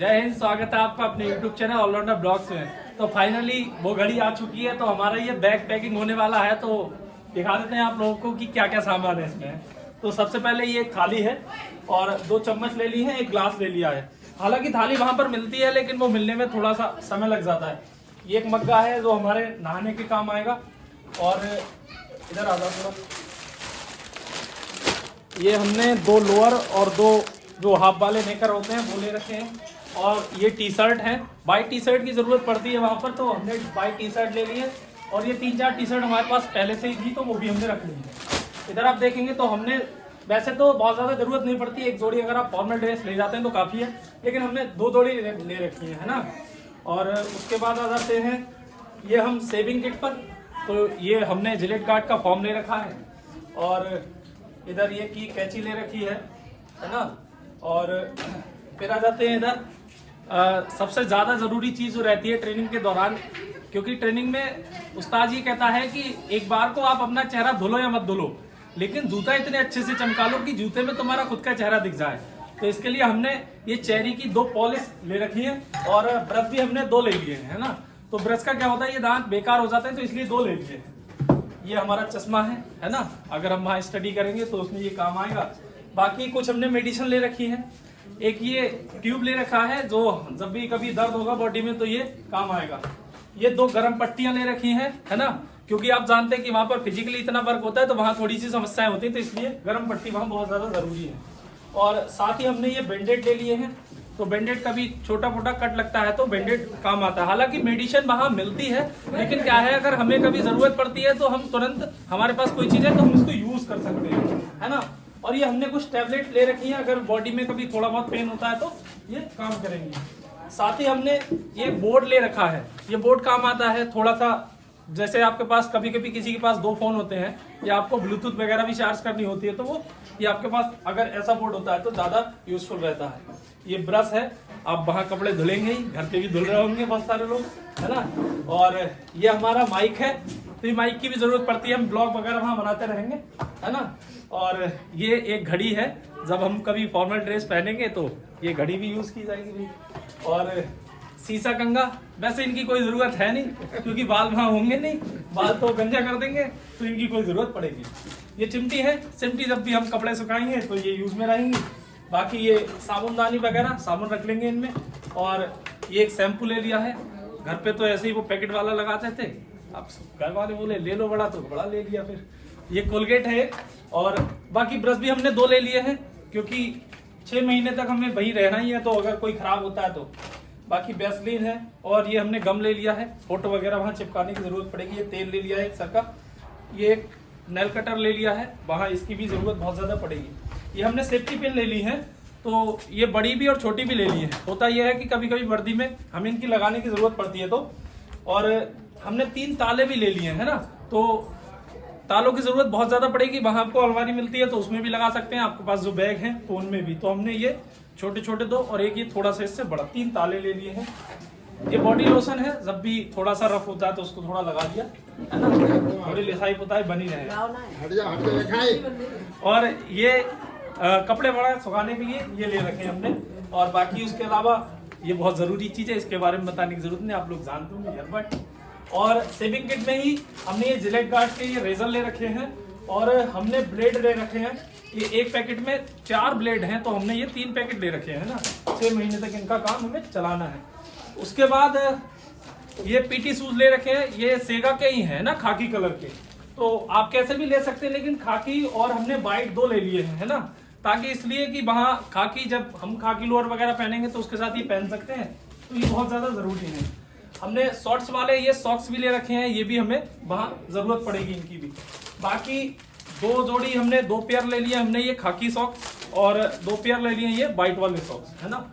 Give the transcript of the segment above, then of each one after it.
जय हिंद। स्वागत है आपका अपने YouTube चैनल ऑलराउंडर ब्लॉग्स में। तो फाइनली वो घड़ी आ चुकी है, तो हमारा ये बैग पैकिंग होने वाला है। तो दिखा देते हैं आप लोगों को कि क्या क्या सामान है इसमें। तो सबसे पहले ये थाली है और 2 चम्मच ले ली है, 1 ग्लास ले लिया है। हालांकि थाली वहां पर मिलती है, लेकिन वो मिलने में थोड़ा सा समय लग जाता है। ये एक मग्गा है जो हमारे नहाने के काम आएगा। और इधर आ जाओ थोड़ा। ये हमने 2 लोअर और 2 जो हाफ वाले नेकर होते हैं वो ले रखे हैं। और ये टी शर्ट है, वाइट टी शर्ट की जरूरत पड़ती है वहां पर, तो हमने वाइट टी शर्ट ले ली है। और ये 3-4 टी शर्ट हमारे पास पहले से ही थी, तो वो भी हमने रख ली है। इधर आप देखेंगे तो हमने वैसे तो बहुत ज्यादा जरूरत नहीं पड़ती, 1 जोड़ी अगर आप फॉर्मल ड्रेस ले जाते हैं तो काफी है, लेकिन हमने 2 जोड़ी ले रखी है ना। और उसके बाद आ जाते हैं ये हम सेविंग किट पर। तो ये हमने जिलेट गार्ड का फॉर्म ले रखा है। और इधर ये की कैंची ले रखी है ना। और फिर आ जाते हैं इधर सबसे ज़्यादा ज़रूरी चीज़ जो रहती है ट्रेनिंग के दौरान, क्योंकि ट्रेनिंग में उस्ताद ये कहता है कि एक बार को आप अपना चेहरा धुलो या मत धुलो, लेकिन जूता इतने अच्छे से चमका लो कि जूते में तुम्हारा खुद का चेहरा दिख जाए। तो इसके लिए हमने ये चेरी की 2 पॉलिश ले रखी है और ब्रश भी हमने 2 ले लिए हैं, है ना। तो ब्रश का क्या होता है, ये दांत बेकार हो जाते हैं, तो इसलिए 2 ले लिए हैं। ये हमारा चश्मा है ना। अगर हम वहाँ स्टडी करेंगे तो उसमें ये काम आएगा। बाकी कुछ हमने मेडिसिन ले रखी है। एक ये ट्यूब ले रखा है, जो जब भी कभी दर्द होगा बॉडी में तो ये काम आएगा। ये 2 गर्म पट्टियां ले रखी हैं, है ना, क्योंकि आप जानते हैं कि वहां पर फिजिकली इतना वर्क होता है, तो वहां थोड़ी सी समस्याएं होती है, तो इसलिए गर्म पट्टी वहां बहुत ज्यादा जरूरी है। और साथ ही हमने ये बैंडेड ले लिए हैं। तो बैंडेड कभी छोटा मोटा कट लगता है तो बैंडेड काम आता है। हालांकि मेडिसिन वहां मिलती है, लेकिन क्या है, अगर हमें कभी जरूरत पड़ती है तो हम तुरंत, हमारे पास कोई चीज है तो हम इसको यूज कर सकते हैं, है ना। और ये हमने कुछ टैबलेट ले रखी है, अगर बॉडी में कभी थोड़ा बहुत पेन होता है तो ये काम करेंगे। साथ ही हमने ये बोर्ड ले रखा है। ये बोर्ड काम आता है थोड़ा सा, जैसे आपके पास कभी कभी किसी के पास 2 फोन होते हैं या आपको ब्लूटूथ वगैरह भी चार्ज करनी होती है, तो वो ये आपके पास अगर ऐसा बोर्ड होता है तो ज्यादा यूजफुल रहता है। ये ब्रश है, आप वहाँ कपड़े धुलेंगे ही, घर पे भी धुल रहे होंगे बहुत सारे लोग, है ना। और ये हमारा माइक है, तो ये माइक की भी जरूरत पड़ती है, हम ब्लॉग वगैरह वहाँ बनाते रहेंगे, है ना। और ये एक घड़ी है, जब हम कभी फॉर्मल ड्रेस पहनेंगे तो ये घड़ी भी यूज की जाएगी भाई। और शीशा कंघा, वैसे इनकी कोई जरूरत है नहीं, क्योंकि बाल वहाँ होंगे नहीं, बाल तो गंजा कर देंगे, तो इनकी कोई जरूरत पड़ेगी। ये चिमटी है, चिमटी जब भी हम कपड़े सुखाएंगे तो ये यूज में रहेंगी। बाकी ये साबुनदानी वगैरह, साबुन रख लेंगे इनमें। और ये एक शैम्पू ले लिया है, घर पे तो ऐसे ही वो पैकेट वाला लगाते थे, अब घर वाले बोले ले लो बड़ा, तो बड़ा ले लिया। फिर ये कोलगेट है एक। और बाकी ब्रश भी हमने 2 ले लिए हैं, क्योंकि 6 महीने तक हमें वही रहना ही है, तो अगर कोई खराब होता है तो। बाकी वैसलीन है। और ये हमने गम ले लिया है, फोटो वगैरह वहाँ चिपकाने की जरूरत पड़ेगी। ये तेल ले लिया है एक सर का। ये एक नेल कटर ले लिया है, वहाँ इसकी भी जरूरत बहुत ज्यादा पड़ेगी। ये हमने सेफ्टी पिन ले ली है, तो ये बड़ी भी और छोटी भी ले ली है। होता यह है कि कभी कभी वर्दी में हमें इनकी लगाने की जरूरत पड़ती है, तो। और हमने 3 ताले भी ले लिए हैं, है ना। तो तालों की जरूरत बहुत ज्यादा पड़ेगी, वहां आपको अलमारी मिलती है तो उसमें भी लगा सकते हैं, आपके पास जो बैग है तो उनमें भी। तो हमने ये छोटे छोटे 2 और एक ये थोड़ा सा इससे बड़ा, 3 ताले ले लिए हैं। ये बॉडी लोशन है, जब भी थोड़ा सा रफ होता है तो उसको थोड़ा लगा दिया, है ना, थोड़ी लिसाई पुताई बनी रहे। और ये कपड़े बड़ा सुखाने के लिए ये ले रखे हैं हमने। और बाकी उसके अलावा ये बहुत जरूरी चीज है, इसके बारे में बताने की जरूरत नहीं, आप लोग जानते होंगे, हेलमेट। और सेविंग किट में ही हमने ये जिलेट गार्ड के ये रेजर ले रखे हैं। और हमने ब्लेड ले रखे हैं। ये एक पैकेट में 4 ब्लेड हैं, तो हमने ये 3 पैकेट ले रखे हैं ना। 6 महीने तक इनका काम हमें चलाना है। उसके बाद ये पीटी शूज ले रखे हैं, ये सेगा के ही हैं ना, खाकी कलर के। तो आप कैसे भी ले सकते हैं, लेकिन खाकी और हमने वाइट 2 ले लिए हैं, है ना, ताकि इसलिए कि वहाँ खाकी, जब हम खाकी लोअर वगैरह पहनेंगे तो उसके साथ ये पहन सकते हैं, तो ये बहुत ज्यादा जरूरी है। हमने शॉर्ट्स वाले ये सॉक्स भी ले रखे हैं, ये भी हमें वहाँ जरूरत पड़ेगी इनकी भी। बाकी 2 जोड़ी हमने 2 पेयर ले लिए हमने ये खाकी सॉक्स, और 2 पेयर ले लिए ये व्हाइट वाले सॉक्स, है ना।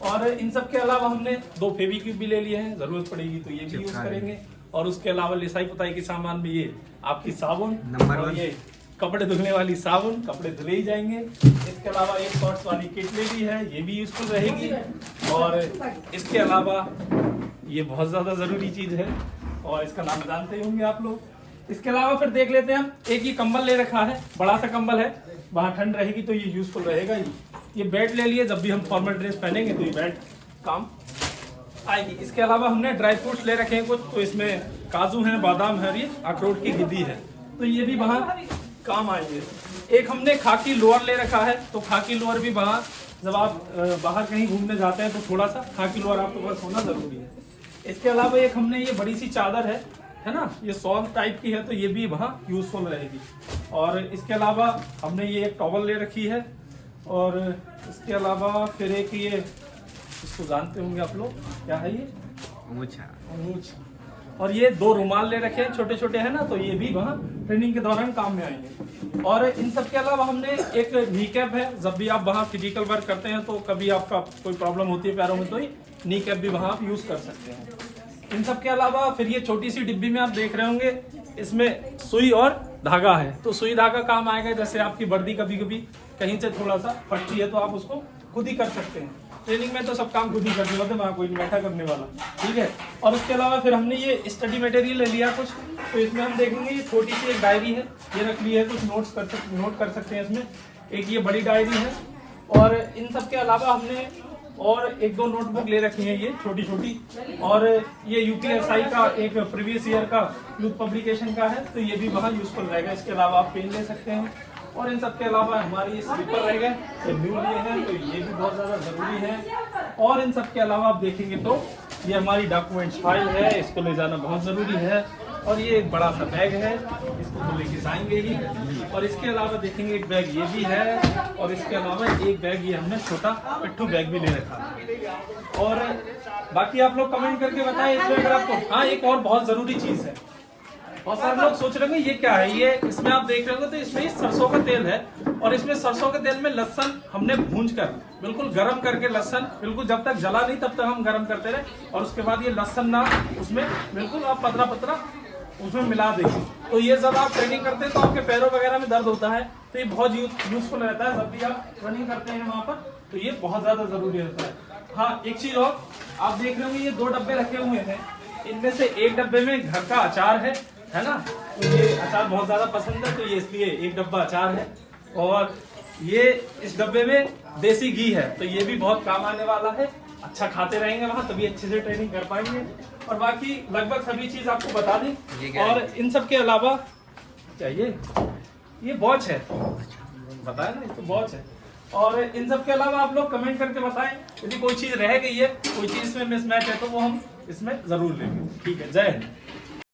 और इन सब के अलावा हमने 2 फेविक्विक भी ले लिए हैं, जरूरत पड़ेगी तो ये भी यूज करेंगे। और उसके अलावा लिसाई पुताई के सामान में ये आपकी साबुन नंबर 1, ये कपड़े धुलने वाली साबुन, कपड़े धुले ही जाएंगे। इसके अलावा एक शॉर्ट्स वाली किट ले ली है, ये भी यूजफुल रहेगी। और इसके अलावा ये बहुत ज्यादा जरूरी चीज है, और इसका नाम जानते ही होंगे आप लोग। इसके अलावा फिर देख लेते हैं हम, एक ये कंबल ले रखा है, बड़ा सा कंबल है, वहां ठंड रहेगी तो ये यूजफुल रहेगा ही। ये बेल्ट ले लिए, जब भी हम फॉर्मल ड्रेस पहनेंगे तो ये बेल्ट काम आएगी। इसके अलावा हमने ड्राई फ्रूट्स ले रखे हैं कुछ, तो इसमें काजू हैं, बादाम है, ये अखरोट की गिद्दी है, तो ये भी वहाँ काम आएंगे। एक हमने खाकी लोअर ले रखा है, तो खाकी लोअर भी वहाँ जब आप बाहर कहीं घूमने जाते हैं तो थोड़ा सा खाकी लोअर आपके पास होना जरूरी है। इसके अलावा एक हमने ये बड़ी सी चादर है ना, ये सॉल टाइप की है, तो ये भी वहाँ यूजफुल रहेगी। और इसके अलावा हमने ये एक टॉवल ले रखी है, और इसके अलावा फिर एक ये, इसको जानते होंगे आप लोग, क्या है ये, मूछ। और ये 2 रुमाल ले रखे हैं, छोटे छोटे हैं ना, तो ये भी वहाँ ट्रेनिंग के दौरान काम में आएंगे। और इन सब के अलावा हमने एक नी कैप है, जब भी आप वहाँ फिजिकल वर्क करते हैं तो कभी आपका कोई प्रॉब्लम होती है पैरों में, तो नी कैप भी वहाँ आप यूज कर सकते हैं। इन सब के अलावा फिर ये छोटी सी डिब्बी में आप देख रहे होंगे, इसमें सुई और धागा है, तो सुई धागा काम आएगा। जैसे आपकी वर्दी कभी कभी कहीं से थोड़ा सा फटती है, तो आप उसको खुद ही कर सकते हैं। ट्रेनिंग में तो सब काम खुद ही करने होते हैं, वहाँ कोई नहीं बैठा करने वाला, ठीक है। और उसके अलावा फिर हमने ये स्टडी मटेरियल ले लिया कुछ, तो इसमें हम देखेंगे ये छोटी सी एक डायरी है, ये रख ली है, कुछ नोट कर सकते हैं इसमें। एक ये बड़ी डायरी है, और इन सब के अलावा हमने और 1-2 नोटबुक ले रखी है, ये छोटी छोटी। और ये यूपीएसआई का एक प्रीवियस ईयर का यूथ पब्लिकेशन का है, तो ये भी वहाँ यूजफुल रहेगा। इसके अलावा आप पेन ले सकते हैं। और इन सब के अलावा हमारे ये स्लीपर रह गए, तो न्यू लिए हैं, तो ये भी बहुत ज़्यादा ज़रूरी है। और इन सब के अलावा आप देखेंगे तो ये हमारी डॉक्यूमेंट्स फाइल है, इसको ले जाना बहुत ज़रूरी है। और ये एक बड़ा सा बैग है, इसको तो लेके जाएंगे ही। और इसके अलावा देखेंगे एक बैग ये भी है, और इसके अलावा एक बैग ये हमने छोटा पिट्ठू बैग भी ले रखा है। और बाकी आप लोग कमेंट करके बताएं इसमें अगर आपको। हाँ, एक और बहुत ज़रूरी चीज़ है, बहुत सारे लोग सोच रहे होंगे ये क्या है, ये इसमें आप देख रहे होंगे तो इसमें सरसों का तेल है, और इसमें सरसों के तेल में लहसुन हमने भूनकर बिल्कुल गर्म करके, लहसुन बिल्कुल जब तक जला नहीं तब तक हम गर्म करते रहे, और उसके बाद ये लहसुन ना उसमें बिल्कुल आप पतला पतला उसमें मिला देंगे। तो ये जब आप ट्रेनिंग करते हैं तो आपके पैरों वगैरह में दर्द होता है, तो ये बहुत यूजफुल रहता है जब भी आप रनिंग करते हैं वहाँ पर, तो ये बहुत ज्यादा जरूरी रहता है। हाँ, एक चीज और आप देख रहे होंगे, ये 2 डब्बे रखे हुए हैं, इनमें से एक डब्बे में घर का अचार है ना, तो ये अचार बहुत ज्यादा पसंद है, तो ये इसलिए एक डब्बा अचार है। और ये इस डब्बे में देसी घी है, तो ये भी बहुत काम आने वाला है। अच्छा खाते रहेंगे वहाँ, तभी अच्छे से ट्रेनिंग कर पाएंगे। और बाकी लगभग सभी चीज आपको बता दी। और इन सब के अलावा चाहिए ये वॉच है, बताया ना, ये तो वॉच है। और इन सब के अलावा आप लोग कमेंट करके बताएं, यदि कोई चीज रह गई है, कोई चीज में मिसमैच है, तो वो हम इसमें जरूर लेंगे। ठीक है, जय हिंद।